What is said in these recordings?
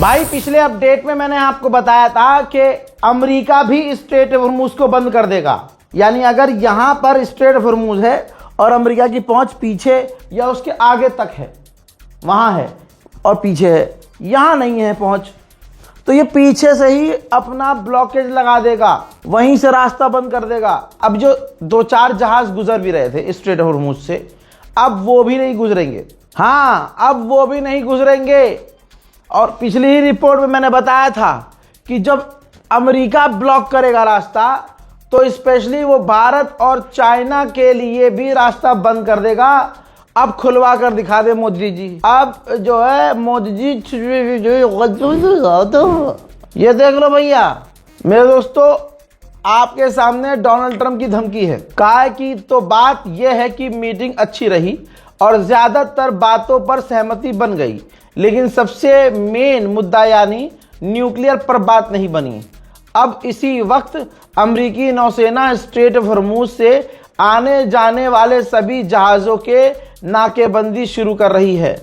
भाई पिछले अपडेट में मैंने आपको बताया था कि अमेरिका भी स्ट्रेट ऑफ हॉर्मुज को बंद कर देगा। यानी अगर यहां पर स्ट्रेट ऑफ हॉर्मुज है और अमेरिका की पहुंच पीछे या उसके आगे तक है, वहां है और पीछे है, यहां नहीं है पहुंच, तो ये पीछे से ही अपना ब्लॉकेज लगा देगा, वहीं से रास्ता बंद कर देगा। अब जो 2-4 जहाज गुजर भी रहे थे स्ट्रेट ऑफ हॉर्मुज से, अब वो भी नहीं गुजरेंगे। हाँ, अब वो भी नहीं गुजरेंगे। और पिछली ही रिपोर्ट में मैंने बताया था कि जब अमेरिका ब्लॉक करेगा रास्ता, तो स्पेशली वो भारत और चाइना के लिए भी रास्ता बंद कर देगा। अब खुलवा कर दिखा दे मोदी जी। अब जो है मोदी जी, ये देख लो भैया मेरे दोस्तों, आपके सामने डोनाल्ड ट्रंप की धमकी है। कहा कि तो बात यह है कि मीटिंग अच्छी रही और ज्यादातर बातों पर सहमति बन गई, लेकिन सबसे मेन मुद्दा यानी न्यूक्लियर पर बात नहीं बनी। अब इसी वक्त अमेरिकी नौसेना स्ट्रेट ऑफ हॉर्मुज से आने जाने वाले सभी जहाज़ों के नाकेबंदी शुरू कर रही है।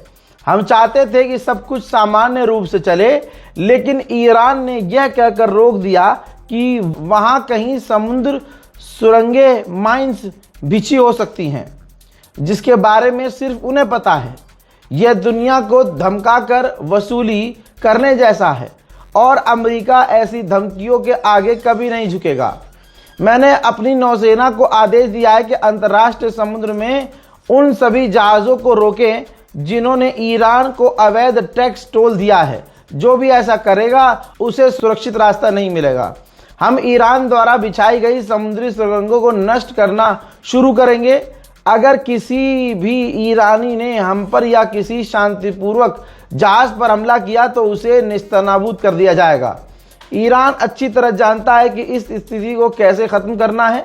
हम चाहते थे कि सब कुछ सामान्य रूप से चले, लेकिन ईरान ने यह कहकर रोक दिया कि वहां कहीं समुद्र सुरंगें, माइंस बिछी हो सकती हैं, जिसके बारे में सिर्फ उन्हें पता है। यह दुनिया को धमकाकर वसूली करने जैसा है और अमेरिका ऐसी धमकियों के आगे कभी नहीं झुकेगा। मैंने अपनी नौसेना को आदेश दिया है कि अंतर्राष्ट्रीय समुद्र में उन सभी जहाज़ों को रोकें जिन्होंने ईरान को अवैध टैक्स टोल दिया है। जो भी ऐसा करेगा उसे सुरक्षित रास्ता नहीं मिलेगा। हम ईरान द्वारा बिछाई गई समुद्री सुरंगों को नष्ट करना शुरू करेंगे। अगर किसी भी ईरानी ने हम पर या किसी शांतिपूर्वक जहाज पर हमला किया तो उसे नेस्तनाबूद कर दिया जाएगा। ईरान अच्छी तरह जानता है कि इस स्थिति को कैसे खत्म करना है,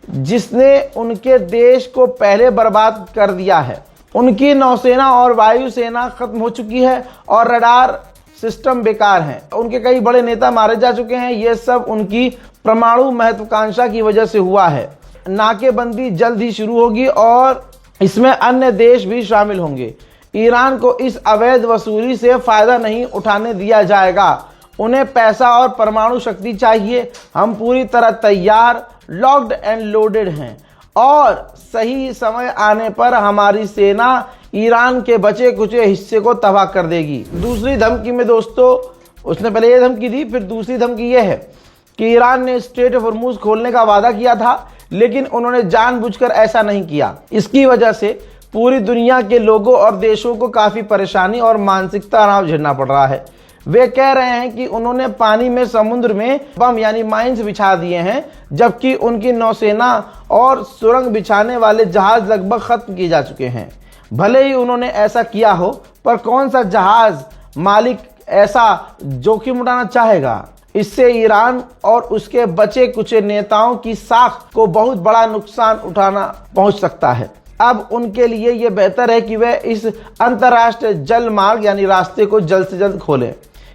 जिसने उनके देश को पहले बर्बाद कर दिया है। उनकी नौसेना और वायुसेना खत्म हो चुकी है और रडार सिस्टम बेकार हैं। उनके कई बड़े नेता मारे जा चुके हैं। ये सब उनकी परमाणु महत्वाकांक्षा की वजह से हुआ है। नाकेबंदी जल्द ही शुरू होगी और इसमें अन्य देश भी शामिल होंगे। ईरान को इस अवैध वसूली से फायदा नहीं उठाने दिया जाएगा। उन्हें पैसा और परमाणु शक्ति चाहिए। हम पूरी तरह तैयार, लॉक्ड एंड लोडेड हैं और सही समय आने पर हमारी सेना ईरान के बचे कुचे हिस्से को तबाह कर देगी। दूसरी धमकी में दोस्तों, उसने पहले ये धमकी दी, फिर दूसरी धमकी ये है कि ईरान ने स्ट्रेट ऑफ हॉर्मुज खोलने का वादा किया था, लेकिन उन्होंने जानबूझकर ऐसा नहीं किया। इसकी वजह से पूरी दुनिया के लोगों और देशों को काफी परेशानी और मानसिक तनाव झेलना पड़ रहा है। वे कह रहे हैं कि उन्होंने पानी में, समुद्र में बम यानी माइंस बिछा दिए हैं, जबकि उनकी नौसेना और सुरंग बिछाने वाले जहाज लगभग खत्म किए जा चुके हैं। भले ही उन्होंने ऐसा किया हो, पर कौन सा जहाज मालिक ऐसा जोखिम उठाना चाहेगा? इससे ईरान और उसके बचे कुचे नेताओं की साख को बहुत बड़ा नुकसान उठाना पहुंच सकता है। अब उनके लिए यह बेहतर है कि वे इस अंतर्राष्ट्रीय जल मार्ग यानी रास्ते को जल्द से जल्द खोलें।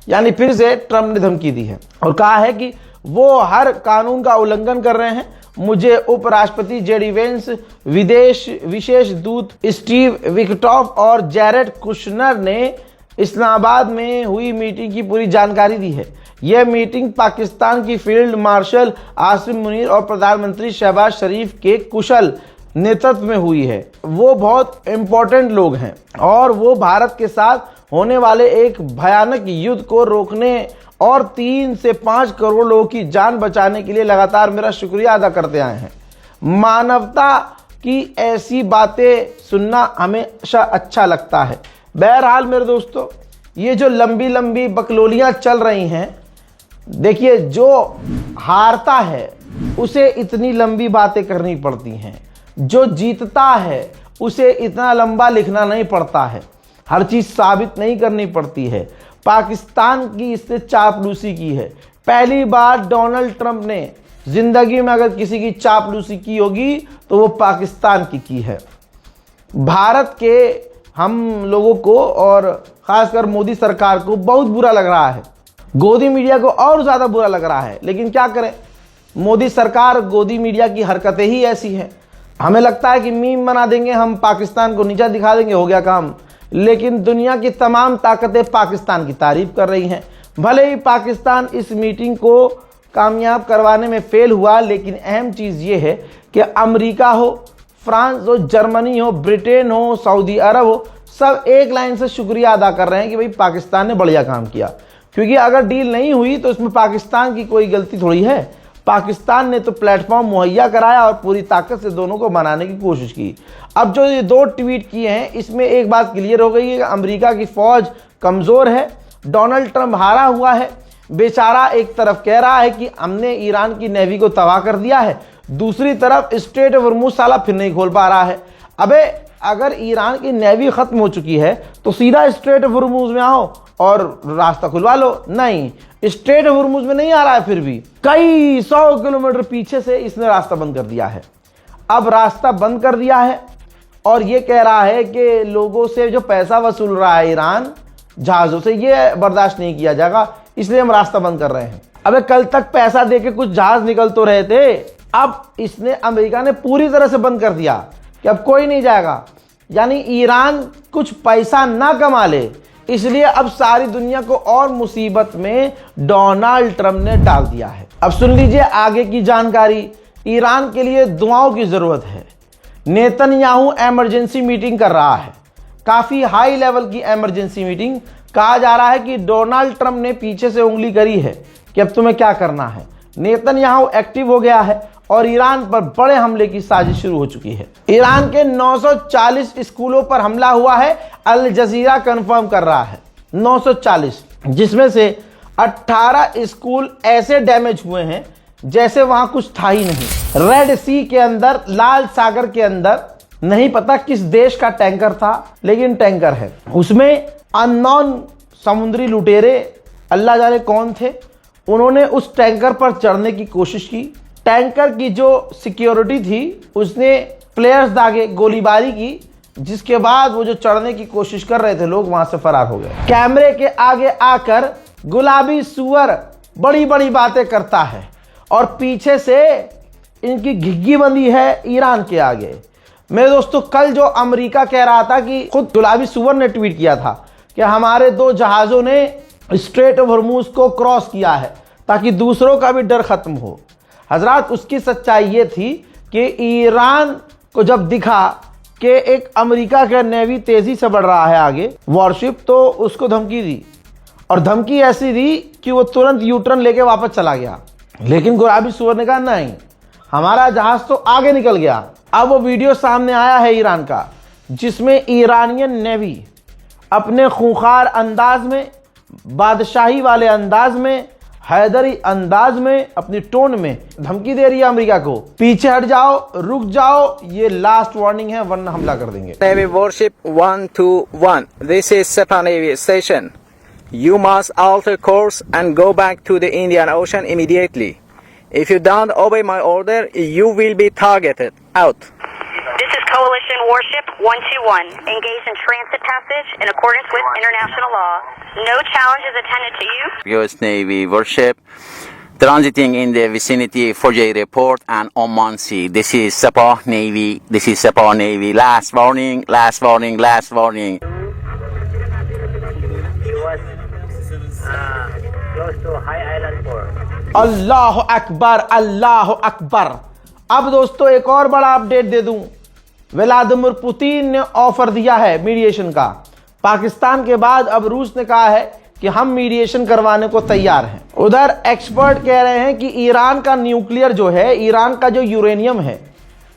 यानी फिर से ट्रंप ने धमकी दी है और कहा है कि वो हर कानून का उल्लंघन कर रहे हैं। मुझे उपराष्ट्रपति जेडी वेंस, विदेश विशेष दूत स्टीव विकटॉफ और जैरेड कुशनर ने इस्लामाबाद में हुई मीटिंग की पूरी जानकारी दी है। यह मीटिंग पाकिस्तान की फील्ड मार्शल आसिम मुनीर और प्रधानमंत्री शहबाज शरीफ के कुशल नेतृत्व में हुई है। वो बहुत इंपॉर्टेंट लोग हैं और वो भारत के साथ होने वाले एक भयानक युद्ध को रोकने और 3 से 5 करोड़ लोगों की जान बचाने के लिए लगातार मेरा शुक्रिया अदा करते आए हैं। मानवता की ऐसी बातें सुनना हमेशा अच्छा लगता है। बहरहाल मेरे दोस्तों, ये जो लंबी लंबी बकलोलियां चल रही हैं, देखिए जो हारता है उसे इतनी लंबी बातें करनी पड़ती हैं, जो जीतता है उसे इतना लंबा लिखना नहीं पड़ता है, हर चीज साबित नहीं करनी पड़ती है। पाकिस्तान की इससे चापलूसी की है। पहली बार डोनाल्ड ट्रंप ने जिंदगी में अगर किसी की चापलूसी की होगी तो वो पाकिस्तान की है। भारत के हम लोगों को और खासकर मोदी सरकार को बहुत बुरा लग रहा है। गोदी मीडिया को और ज्यादा बुरा लग रहा है, लेकिन क्या करें, मोदी सरकार, गोदी मीडिया की हरकतें ही ऐसी हैं। हमें लगता है कि मीम बना देंगे, हम पाकिस्तान को नीचा दिखा देंगे, हो गया काम। लेकिन दुनिया की तमाम ताकतें पाकिस्तान की तारीफ कर रही हैं। भले ही पाकिस्तान इस मीटिंग को कामयाब करवाने में फेल हुआ, लेकिन अहम चीज़ ये है कि अमेरिका हो, फ्रांस हो, जर्मनी हो, ब्रिटेन हो, सऊदी अरब हो, सब एक लाइन से शुक्रिया अदा कर रहे हैं कि भाई पाकिस्तान ने बढ़िया काम किया। क्योंकि अगर डील नहीं हुई तो इसमें पाकिस्तान की कोई गलती थोड़ी है। पाकिस्तान ने तो प्लेटफॉर्म मुहैया कराया और पूरी ताकत से दोनों को मनाने की कोशिश की। अब जो ये 2 ट्वीट किए हैं, इसमें एक बात क्लियर हो गई है कि अमेरिका की फौज कमज़ोर है, डोनाल्ड ट्रंप हारा हुआ है। बेचारा एक तरफ कह रहा है कि हमने ईरान की नेवी को तबाह कर दिया है, दूसरी तरफ स्ट्रेट ऑफ हॉर्मुज़ साला फिर नहीं खोल पा रहा है। अबे अगर ईरान की नेवी खत्म हो चुकी है तो सीधा स्ट्रेट ऑफ हॉर्मुज़ में आओ और रास्ता खुलवा लो। नहीं, स्ट्रेट ऑफ हॉर्मुज़ में नहीं आ रहा है, फिर भी कई 100 किलोमीटर पीछे से इसने रास्ता बंद कर दिया है। अब रास्ता बंद कर दिया है और ये कह रहा है कि लोगों से जो पैसा वसूल रहा है ईरान जहाज़ों से, ये बर्दाश्त नहीं किया जाएगा, इसलिए हम रास्ता बंद कर रहे हैं। अबे कल तक पैसा देके कुछ जहाज निकल तो रहे थे, अब इसने अमेरिका ने पूरी तरह से बंद कर दिया कि अब कोई नहीं जाएगा। यानी ईरान कुछ पैसा ना कमा ले, इसलिए अब सारी दुनिया को और मुसीबत में डोनाल्ड ट्रंप ने डाल दिया है। अब सुन लीजिए आगे की जानकारी। ईरान के लिए दुआओं की जरूरत है। नेतन्याहू इमरजेंसी मीटिंग कर रहा है, काफी हाई लेवल की इमरजेंसी मीटिंग। कहा जा रहा है कि डोनाल्ड ट्रंप ने पीछे से उंगली करी है कि अब तुम्हें क्या करना है। नेतन्याहू एक्टिव हो गया है और ईरान पर बड़े हमले की साजिश शुरू हो चुकी है। ईरान के 940 स्कूलों पर हमला हुआ है, अल जजीरा कंफर्म कर रहा है 940, जिसमें से 18 स्कूल ऐसे डैमेज हुए हैं जैसे वहां कुछ था ही नहीं। रेड सी के अंदर, लाल सागर के अंदर, नहीं पता किस देश का टैंकर था, लेकिन टैंकर है। उसमें अननोन समुद्री लुटेरे, अल्लाह जाने कौन थे, उन्होंने उस टैंकर पर चढ़ने की कोशिश की। टैंकर की जो सिक्योरिटी थी उसने प्लेयर्स दागे, गोलीबारी की, जिसके बाद वो जो चढ़ने की कोशिश कर रहे थे लोग वहां से फरार हो गए। कैमरे के आगे आकर गुलाबी सुअर बड़ी बड़ी बातें करता है और पीछे से इनकी घिग्गी बंदी है ईरान के आगे। मेरे दोस्तों, कल जो अमेरिका कह रहा था कि खुद गुलाबी सुअर ने ट्वीट किया था कि हमारे 2 जहाज़ों ने स्ट्रेट ऑफ हॉर्मुज़ को क्रॉस किया है ताकि दूसरों का भी डर खत्म हो। हजरात, उसकी सच्चाई ये थी कि ईरान को जब दिखा कि एक अमेरिका का नेवी तेजी से बढ़ रहा है आगे वॉरशिप, तो उसको धमकी दी और धमकी ऐसी दी कि वो तुरंत यूटर्न लेके वापस चला गया। लेकिन गुलाबी सुअर ने कहा नहीं, हमारा जहाज तो आगे निकल गया। अब वो वीडियो सामने आया है ईरान का, जिसमें ईरानियन नेवी अपने खूंखार अंदाज में, बादशाही वाले अंदाज में, हैदरी अंदाज में, अपनी टोन में धमकी दे रही है अमेरिका को, पीछे हट जाओ, रुक जाओ, ये लास्ट वार्निंग है वरना हमला कर देंगे। Navy warship 121, this is Sepah Navy station. You must alter course and go back to the Indian Ocean immediately. If you don't obey my order, you will be targeted. Out. This is Coalition Warship 121, engaged in transit passage in accordance with international law. No challenge is attended to you. US Navy warship transiting in the vicinity of Fujay Report and Oman Sea. This is Sepah Navy. This is Sepah Navy. Last warning, last warning, last warning. He was close to High Island 4. अल्लाह अकबर, अल्लाह अकबर। अब दोस्तों एक और बड़ा update दे दूं, Vladimir Putin ने offer दिया है mediation का। पाकिस्तान के बाद अब रूस ने कहा है कि हम मीडिएशन करवाने को तैयार हैं। उधर एक्सपर्ट कह रहे हैं कि ईरान का न्यूक्लियर जो है, ईरान का जो यूरेनियम है,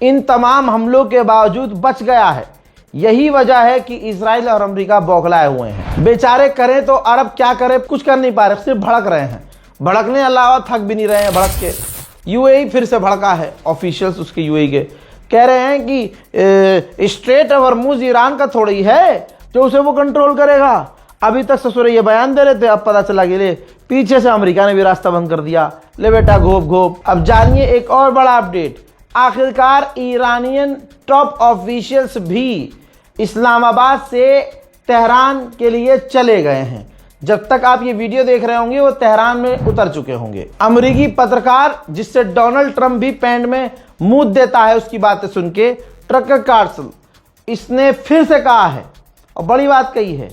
इन तमाम हमलों के बावजूद बच गया है। यही वजह है कि इजराइल और अमेरिका बौखलाए हुए हैं। बेचारे करें तो अरब क्या करे, कुछ कर नहीं पा रहे, सिर्फ भड़क रहे हैं। भड़कने अलावा थक भी नहीं रहे हैं भड़क के। यूएई फिर से भड़का है, ऑफिशियल्स उसके यूएई के कह रहे हैं कि स्ट्रेट ऑफ हॉर्मुज़ ईरान का थोड़ी है जो उसे वो कंट्रोल करेगा। अभी तक ससुरे ये बयान दे रहे थे, अब पता चला कि ले पीछे से अमेरिका ने भी रास्ता बंद कर दिया। ले बेटा घोप घोप। अब जानिए एक और बड़ा अपडेट, आखिरकार ईरानियन टॉप ऑफिशियल्स भी इस्लामाबाद से तेहरान के लिए चले गए हैं। जब तक आप ये वीडियो देख रहे होंगे वो तेहरान में उतर चुके होंगे। अमेरिकी पत्रकार, जिससे डोनाल्ड ट्रंप भी पैंट में मुंह देता है उसकी बातें सुन के, ट्रकर कार्सल, इसने फिर से कहा है और बड़ी बात कही है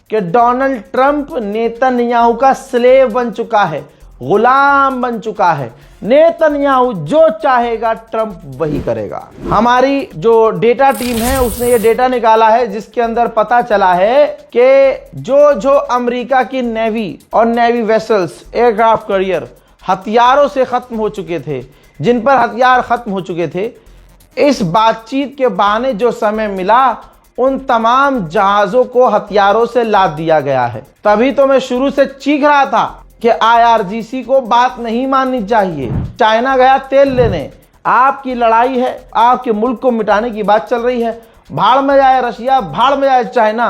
कि डोनाल्ड ट्रंप नेतन्याहू का स्लेव बन चुका है, गुलाम बन चुका है। नेतन्याहू जो चाहेगा ट्रंप वही करेगा। हमारी जो डेटा टीम है उसने ये डेटा निकाला है जिसके अंदर पता चला है कि जो अमेरिका की नेवी और नेवी वेसल्स, एयरक्राफ्ट कैरियर हथियारों से खत्म हो चुके थे, जिन पर हथियार खत्म हो चुके थे, इस बातचीत के बहाने जो समय मिला उन तमाम जहाजों को हथियारों से लाद दिया गया है। तभी तो मैं शुरू से चीख रहा था कि IRGC को बात नहीं माननी चाहिए। चाइना गया तेल लेने, आपकी लड़ाई है, आपके मुल्क को मिटाने की बात चल रही है। भाड़ में जाए रशिया, भाड़ में जाए चाइना,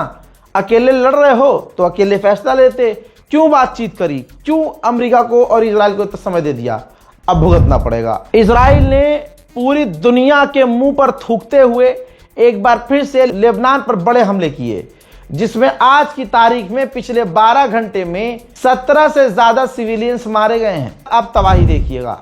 अकेले लड़ रहे हो तो अकेले फैसला लेते, क्यों बातचीत करी, क्यों अमेरिका को और इजराइल को तो समय दे दिया। अब भुगतना पड़ेगा। इजराइल ने पूरी दुनिया के मुंह पर थूकते हुए एक बार फिर से लेबनान पर बड़े हमले किए, जिसमें आज की तारीख में पिछले 12 घंटे में 17 से ज्यादा सिविलियंस मारे गए हैं। अब तबाही देखिएगा।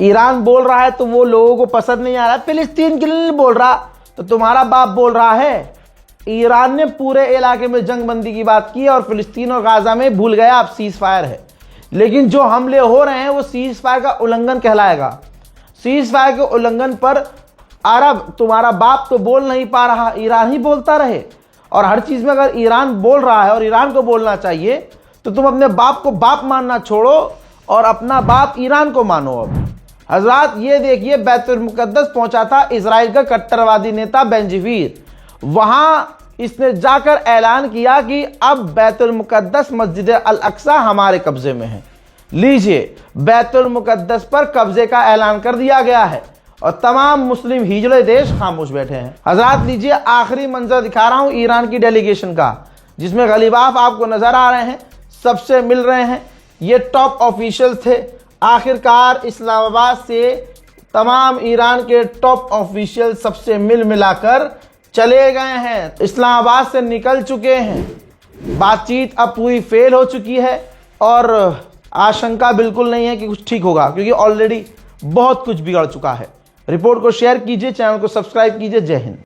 ईरान बोल रहा है तो वो लोगों को पसंद नहीं आ रहा। फिलिस्तीन के लिए नहीं बोल रहा तो तुम्हारा बाप बोल रहा है। ईरान ने पूरे इलाके में जंगबंदी की बात की और फिलिस्तीन और गाजा में भूल गया अब सीज फायर है। लेकिन जो हमले हो रहे हैं वो सीज फायर का उल्लंघन कहलाएगा। सीज फायर के उल्लंघन पर अरब, तुम्हारा बाप तो बोल नहीं पा रहा, ईरान ही बोलता रहे। और हर चीज में अगर ईरान बोल रहा है और ईरान को बोलना चाहिए तो तुम अपने बाप को बाप मानना छोड़ो और अपना बाप ईरान को मानो। अब हजरात ये देखिए, बैतुल मुकद्दस पहुंचा था इजराइल का कट्टरवादी नेता बेंजीवीर। वहां इसने जाकर ऐलान किया कि अब बैतुल मुकद्दस मस्जिद अल अक्सा हमारे कब्जे में है। लीजिए, बैतुल मुकद्दस पर कब्जे का ऐलान कर दिया गया है और तमाम मुस्लिम हिजड़े देश खामोश बैठे हैं। हजरात लीजिए, आखिरी मंजर दिखा रहा हूं ईरान की डेलीगेशन का, जिसमें गलीबाफ आपको नजर आ रहे हैं, सबसे मिल रहे हैं। ये टॉप ऑफिशियल थे। आखिरकार इस्लामाबाद से तमाम ईरान के टॉप ऑफिशियल सबसे मिल मिलाकर चले गए हैं, इस्लामाबाद से निकल चुके हैं। बातचीत अब पूरी फेल हो चुकी है और आशंका बिल्कुल नहीं है कि कुछ ठीक होगा, क्योंकि ऑलरेडी बहुत कुछ बिगड़ चुका है। रिपोर्ट को शेयर कीजिए, चैनल को सब्सक्राइब कीजिए। जय हिंद।